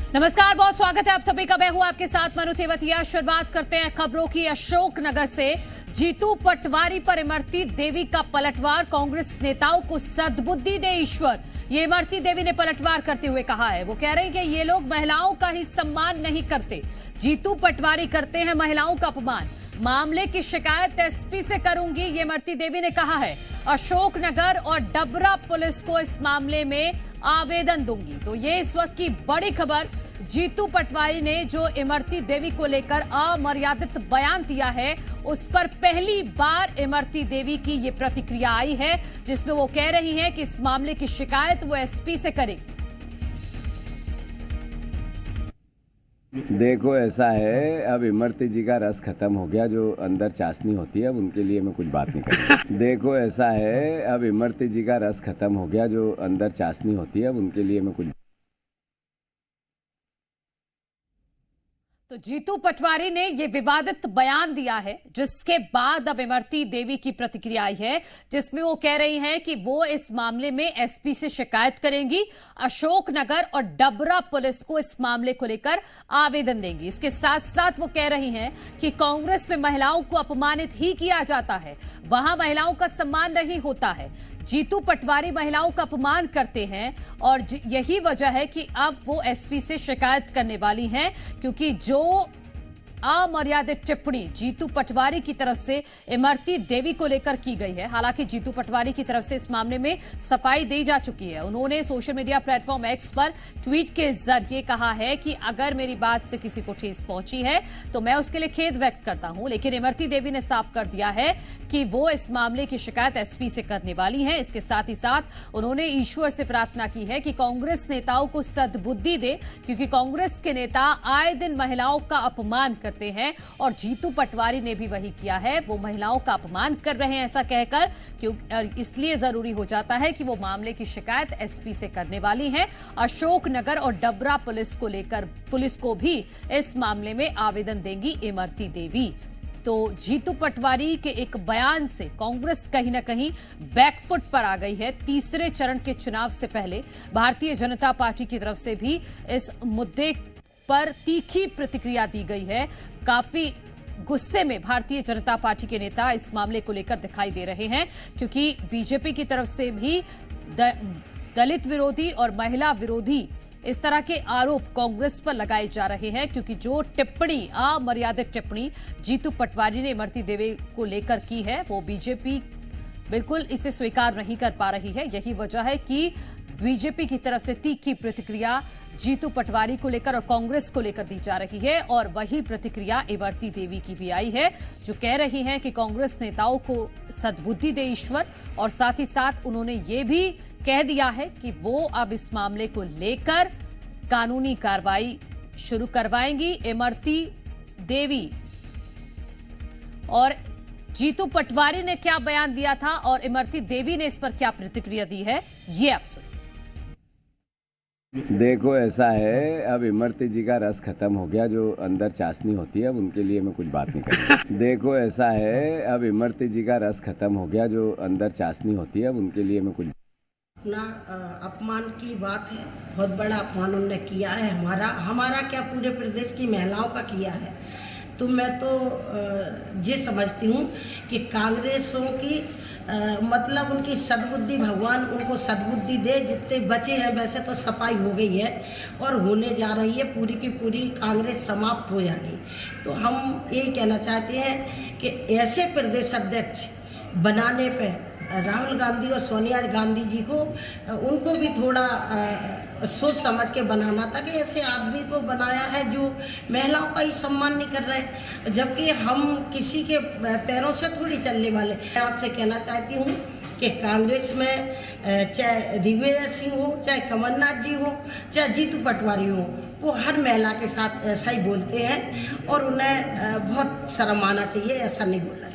नमस्कार, बहुत स्वागत है आप सभी का। मैं हूं आपके साथ मनु तेवतिया। शुरुआत करते हैं खबरों की अशोकनगर से। जीतू पटवारी पर इमरती देवी का पलटवार। कांग्रेस नेताओं को सद्बुद्धि दे ईश्वर, ये इमरती देवी ने पलटवार करते हुए कहा है। वो कह रहे हैं कि ये लोग महिलाओं का ही सम्मान नहीं करते। जीतू पटवारी करते हैं महिलाओं का अपमान। मामले की शिकायत एसपी से करूंगी, ये इमरती देवी ने कहा है। अशोकनगर और डबरा पुलिस को इस मामले में आवेदन दूंगी। तो ये इस वक्त की बड़ी खबर। जीतू पटवारी ने जो इमरती देवी को लेकर अमर्यादित बयान दिया है, उस पर पहली बार इमरती देवी की ये प्रतिक्रिया आई है, जिसमें वो कह रही हैं कि इस मामले की शिकायत वो एसपी से करेगी। देखो, ऐसा है, अब इमरती जी का रस खत्म हो गया। जो अंदर चाशनी होती है, अब उनके लिए मैं कुछ बात नहीं करूँगा। देखो, ऐसा है, अब इमरती जी का रस खत्म हो गया। जो अंदर चाशनी होती है, अब उनके लिए मैं कुछ। तो जीतू पटवारी ने ये विवादित बयान दिया है, जिसके बाद अब इमरती देवी की प्रतिक्रिया आई है, जिसमें वो कह रही हैं कि वो इस मामले में एसपी से शिकायत करेंगी। अशोकनगर और डबरा पुलिस को इस मामले को लेकर आवेदन देंगी। इसके साथ साथ वो कह रही हैं कि कांग्रेस में महिलाओं को अपमानित ही किया जाता है, वहां महिलाओं का सम्मान नहीं होता है। जीतू पटवारी महिलाओं का अपमान करते हैं और यही वजह है कि अब वो एसपी से शिकायत करने वाली हैं, क्योंकि जो अमर्यादित टिप्पणी जीतू पटवारी की तरफ से इमरती देवी को लेकर की गई है। हालांकि जीतू पटवारी की तरफ से इस मामले में सफाई दी जा चुकी है। उन्होंने सोशल मीडिया प्लेटफॉर्म एक्स पर ट्वीट के जरिए कहा है कि अगर मेरी बात से किसी को ठेस पहुंची है तो मैं उसके लिए खेद व्यक्त करता हूं। लेकिन इमरती देवी ने साफ कर दिया है कि वो इस मामले की शिकायत एसपी से करने वाली है। इसके साथ ही साथ उन्होंने ईश्वर से प्रार्थना की है कि कांग्रेस नेताओं को सद्बुद्धि दे, क्योंकि कांग्रेस के नेता आए दिन महिलाओं का अपमान करते हैं और जीतू पटवारी ने भी वही किया है। वो महिलाओं का अपमान कर रहे हैं ऐसा कहकर, क्योंकि इसलिए जरूरी हो जाता है कि वो मामले की शिकायत एसपी से करने वाली हैं। अशोकनगर और डबरा पुलिस को भी इस मामले में आवेदन देंगी इमरती देवी। तो जीतू पटवारी के एक बयान से कांग्रेस कहीं ना कहीं बैकफुट पर आ गई है। तीसरे चरण के चुनाव से पहले भारतीय जनता पार्टी की तरफ से भी इस मुद्दे पर तीखी प्रतिक्रिया दी गई है। काफी गुस्से में भारतीय जनता पार्टी के नेता इस मामले को लेकर दिखाई दे रहे हैं, क्योंकि बीजेपी की तरफ से भी दलित विरोधी और महिला विरोधी इस तरह के आरोप कांग्रेस पर लगाए जा रहे हैं, क्योंकि जो टिप्पणी अमर्यादित टिप्पणी जीतू पटवारी ने इमरती देवी को लेकर की है, वो बीजेपी बिल्कुल इसे स्वीकार नहीं कर पा रही है। यही वजह है कि बीजेपी की तरफ से तीखी प्रतिक्रिया जीतू पटवारी को लेकर और कांग्रेस को लेकर दी जा रही है। और वही प्रतिक्रिया इमरती देवी की भी आई है, जो कह रही हैं कि कांग्रेस नेताओं को सद्बुद्धि दे ईश्वर। और साथ ही साथ उन्होंने ये भी कह दिया है कि वो अब इस मामले को लेकर कानूनी कार्रवाई शुरू करवाएंगी इमरती देवी। और जीतू पटवारी ने क्या बयान दिया था और इमरती देवी ने इस पर क्या प्रतिक्रिया दी है, ये आप सुनिए। देखो, ऐसा है, अब इमरती जी का रस खत्म हो गया। जो अंदर चाशनी होती है, अब उनके लिए मैं कुछ बात नहीं करूँगा। देखो, ऐसा है, अब इमरती जी का रस खत्म हो गया। जो अंदर चाशनी होती है, अब उनके लिए मैं कुछ। अपना अपमान की बात है, बहुत बड़ा अपमान उन्होंने किया है। हमारा क्या, पूरे प्रदेश की महिलाओं का किया है। तो मैं तो ये समझती हूँ कि कांग्रेसों की मतलब उनकी सद्बुद्धि, भगवान उनको सद्बुद्धि दे। जितने बचे हैं, वैसे तो सफाई हो गई है और होने जा रही है, पूरी की पूरी कांग्रेस समाप्त हो जाएगी। तो हम यही कहना चाहते हैं कि ऐसे प्रदेश अध्यक्ष बनाने पे राहुल गांधी और सोनिया गांधी जी को, उनको भी थोड़ा सोच समझ के बनाना था कि ऐसे आदमी को बनाया है जो महिलाओं का ही सम्मान नहीं कर रहे, जबकि हम किसी के पैरों से थोड़ी चलने वाले। मैं आपसे कहना चाहती हूँ कि कांग्रेस में चाहे दिग्विजय सिंह हो, चाहे कमलनाथ जी हो, चाहे जीतू पटवारी हो, वो हर महिला के साथ ऐसा ही बोलते हैं और उन्हें बहुत शर्म आना चाहिए, ऐसा नहीं बोलना।